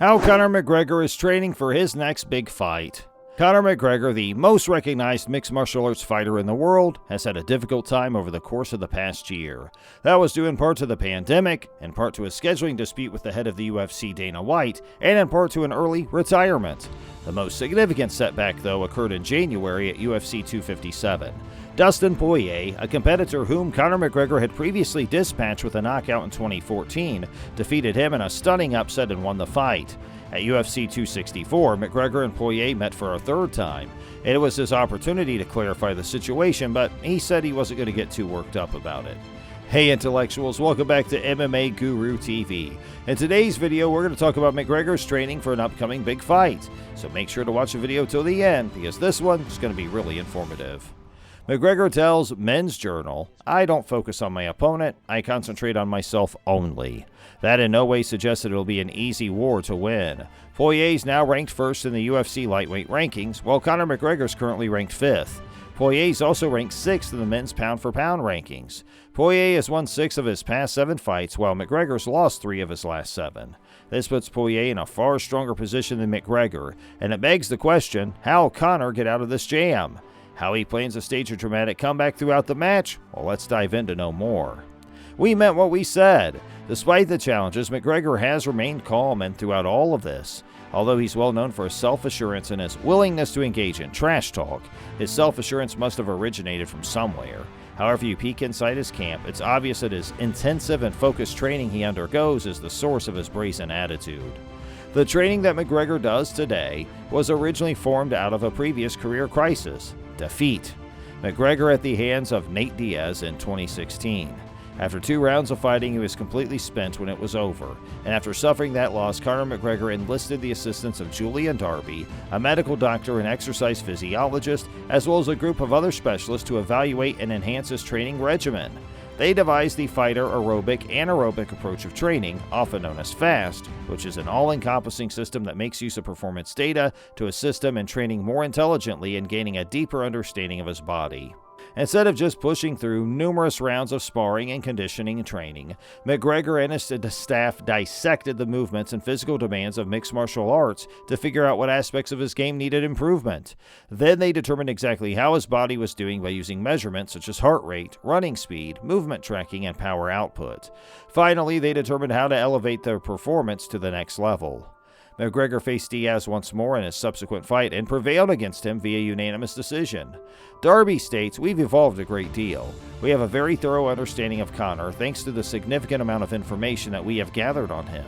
How Conor McGregor is training for his next big fight. Conor McGregor, the most recognized mixed martial arts fighter in the world, has had a difficult time over the course of the past year. That was due in part to the pandemic, in part to a scheduling dispute with the head of the UFC, Dana White, and in part to an early retirement. The most significant setback, though, occurred in January at UFC 257. Dustin Poirier, a competitor whom Conor McGregor had previously dispatched with a knockout in 2014, defeated him in a stunning upset and won the fight. At UFC 264, McGregor and Poirier met for a third time. It was his opportunity to clarify the situation, but he said he wasn't going to get too worked up about it. Hey intellectuals, welcome back to MMA Guru TV. In today's video, we're going to talk about McGregor's training for an upcoming big fight. So make sure to watch the video till the end, because this one is going to be really informative. McGregor tells Men's Journal, "I don't focus on my opponent, I concentrate on myself only." That in no way suggests that it'll be an easy war to win. Poirier's now ranked first in the UFC lightweight rankings, while Conor McGregor's currently ranked fifth. Poirier's also ranked sixth in the men's pound-for-pound rankings. Poirier has won 6 of his past 7 fights, while McGregor's lost 3 of his last 7. This puts Poirier in a far stronger position than McGregor, and it begs the question, how will Conor get out of this jam? How he plans to stage a dramatic comeback throughout the match? Well, let's dive in to know more. We meant what we said. Despite the challenges, McGregor has remained calm and throughout all of this. Although he's well known for his self-assurance and his willingness to engage in trash talk, his self-assurance must have originated from somewhere. However you peek inside his camp, it's obvious that his intensive and focused training he undergoes is the source of his brazen attitude. The training that McGregor does today was originally formed out of a previous career crisis: defeat. McGregor at the hands of Nate Diaz in 2016. After 2 rounds of fighting, he was completely spent when it was over, and after suffering that loss, Conor McGregor enlisted the assistance of Julian Darby, a medical doctor and exercise physiologist, as well as a group of other specialists to evaluate and enhance his training regimen. They devised the fighter aerobic anaerobic approach of training, often known as FAST, which is an all-encompassing system that makes use of performance data to assist him in training more intelligently and gaining a deeper understanding of his body. Instead of just pushing through numerous rounds of sparring and conditioning and training, McGregor and his staff dissected the movements and physical demands of mixed martial arts to figure out what aspects of his game needed improvement. Then they determined exactly how his body was doing by using measurements such as heart rate, running speed, movement tracking, and power output. Finally, they determined how to elevate their performance to the next level. McGregor faced Diaz once more in his subsequent fight and prevailed against him via unanimous decision. Darby states, "We've evolved a great deal. We have a very thorough understanding of Conor thanks to the significant amount of information that we have gathered on him."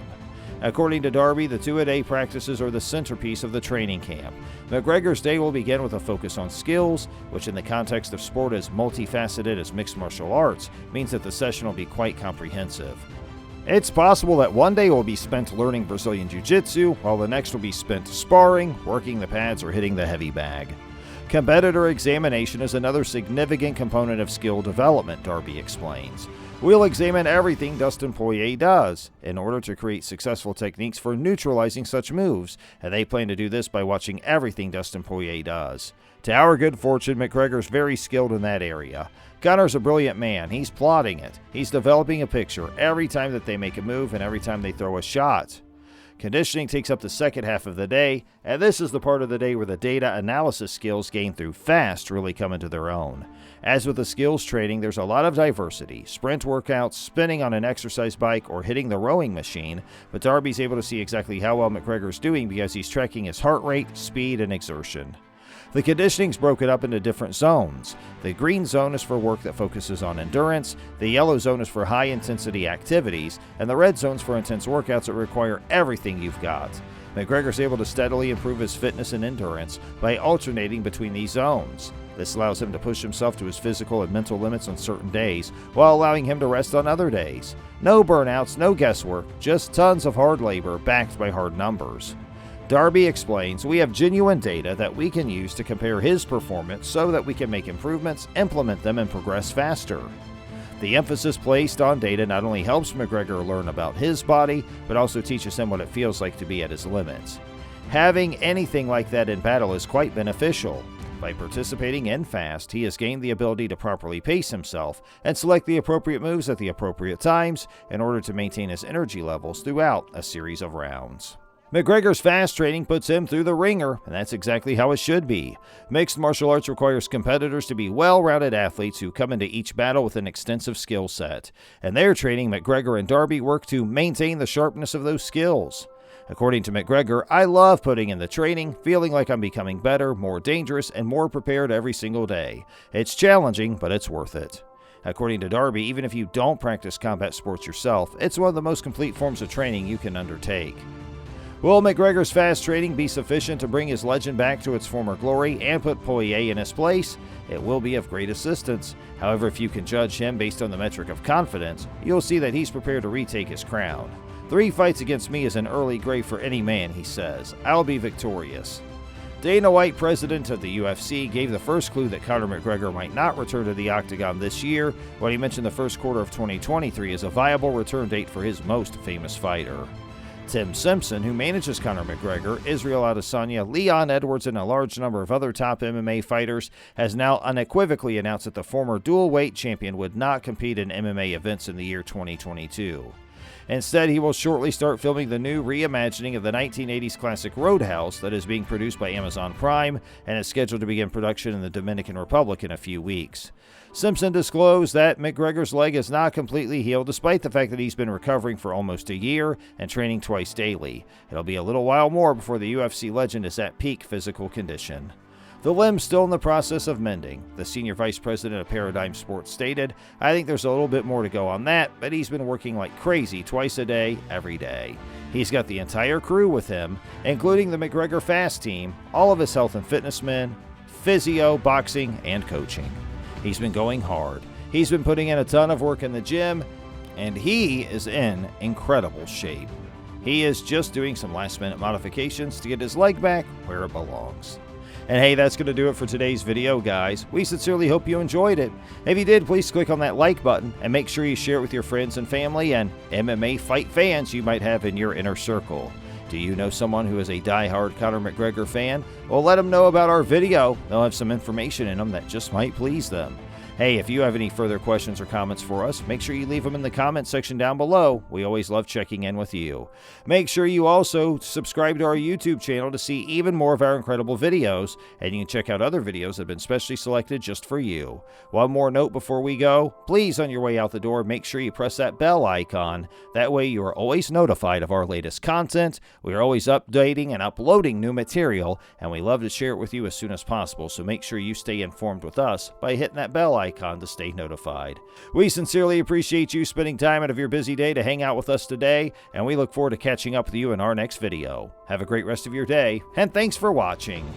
According to Darby, the 2-a-day practices are the centerpiece of the training camp. McGregor's day will begin with a focus on skills, which in the context of sport as multifaceted as mixed martial arts means that the session will be quite comprehensive. It's possible that one day will be spent learning Brazilian Jiu-Jitsu, while the next will be spent sparring, working the pads, or hitting the heavy bag. Competitor examination is another significant component of skill development, Darby explains. We'll examine everything Dustin Poirier does in order to create successful techniques for neutralizing such moves, and they plan to do this by watching everything Dustin Poirier does. To our good fortune, McGregor's very skilled in that area. Conor's a brilliant man. He's plotting it. He's developing a picture every time that they make a move and every time they throw a shot. Conditioning takes up the second half of the day, and this is the part of the day where the data analysis skills gained through FAST really come into their own. As with the skills training, there's a lot of diversity: sprint workouts, spinning on an exercise bike, or hitting the rowing machine, but Darby's able to see exactly how well McGregor's doing because he's tracking his heart rate, speed, and exertion. The conditioning's broken up into different zones. The green zone is for work that focuses on endurance, the yellow zone is for high-intensity activities, and the red zone's for intense workouts that require everything you've got. McGregor's able to steadily improve his fitness and endurance by alternating between these zones. This allows him to push himself to his physical and mental limits on certain days, while allowing him to rest on other days. No burnouts, no guesswork, just tons of hard labor backed by hard numbers. Darby explains, "We have genuine data that we can use to compare his performance so that we can make improvements, implement them, and progress faster." The emphasis placed on data not only helps McGregor learn about his body, but also teaches him what it feels like to be at his limits. Having anything like that in battle is quite beneficial. By participating in FAST, he has gained the ability to properly pace himself and select the appropriate moves at the appropriate times in order to maintain his energy levels throughout a series of rounds. McGregor's fast training puts him through the ringer, and that's exactly how it should be. Mixed martial arts requires competitors to be well-rounded athletes who come into each battle with an extensive skill set. And their training, McGregor and Darby work to maintain the sharpness of those skills. According to McGregor, "I love putting in the training, feeling like I'm becoming better, more dangerous, and more prepared every single day. It's challenging, but it's worth it." According to Darby, even if you don't practice combat sports yourself, it's one of the most complete forms of training you can undertake. Will McGregor's fast training be sufficient to bring his legend back to its former glory and put Poirier in his place? It will be of great assistance. However, if you can judge him based on the metric of confidence, you'll see that he's prepared to retake his crown. "3 fights against me is an early grave for any man," he says. "I'll be victorious." Dana White, president of the UFC, gave the first clue that Conor McGregor might not return to the octagon this year when he mentioned the first quarter of 2023 as a viable return date for his most famous fighter. Tim Simpson, who manages Conor McGregor, Israel Adesanya, Leon Edwards, and a large number of other top MMA fighters, has now unequivocally announced that the former dual-weight champion would not compete in MMA events in the year 2022. Instead, he will shortly start filming the new reimagining of the 1980s classic Roadhouse that is being produced by Amazon Prime and is scheduled to begin production in the Dominican Republic in a few weeks. Simpson disclosed that McGregor's leg is not completely healed despite the fact that he's been recovering for almost a year and training twice daily. It'll be a little while more before the UFC legend is at peak physical condition. The limb's still in the process of mending. The senior vice president of Paradigm Sports stated, "I think there's a little bit more to go on that, but he's been working like crazy twice a day, every day. He's got the entire crew with him, including the McGregor Fast team, all of his health and fitness men, physio, boxing, and coaching. He's been going hard. He's been putting in a ton of work in the gym, and he is in incredible shape. He is just doing some last-minute modifications to get his leg back where it belongs." And hey, that's going to do it for today's video, guys. We sincerely hope you enjoyed it. If you did, please click on that like button and make sure you share it with your friends and family and MMA fight fans you might have in your inner circle. Do you know someone who is a die-hard Conor McGregor fan? Well, let them know about our video. They'll have some information in them that just might please them. Hey, if you have any further questions or comments for us, make sure you leave them in the comment section down below. We always love checking in with you. Make sure you also subscribe to our YouTube channel to see even more of our incredible videos, and you can check out other videos that have been specially selected just for you. One more note before we go, please on your way out the door, make sure you press that bell icon. That way you are always notified of our latest content. We are always updating and uploading new material, and we love to share it with you as soon as possible, so make sure you stay informed with us by hitting that bell icon to stay notified. We sincerely appreciate you spending time out of your busy day to hang out with us today, and we look forward to catching up with you in our next video. Have a great rest of your day, and thanks for watching.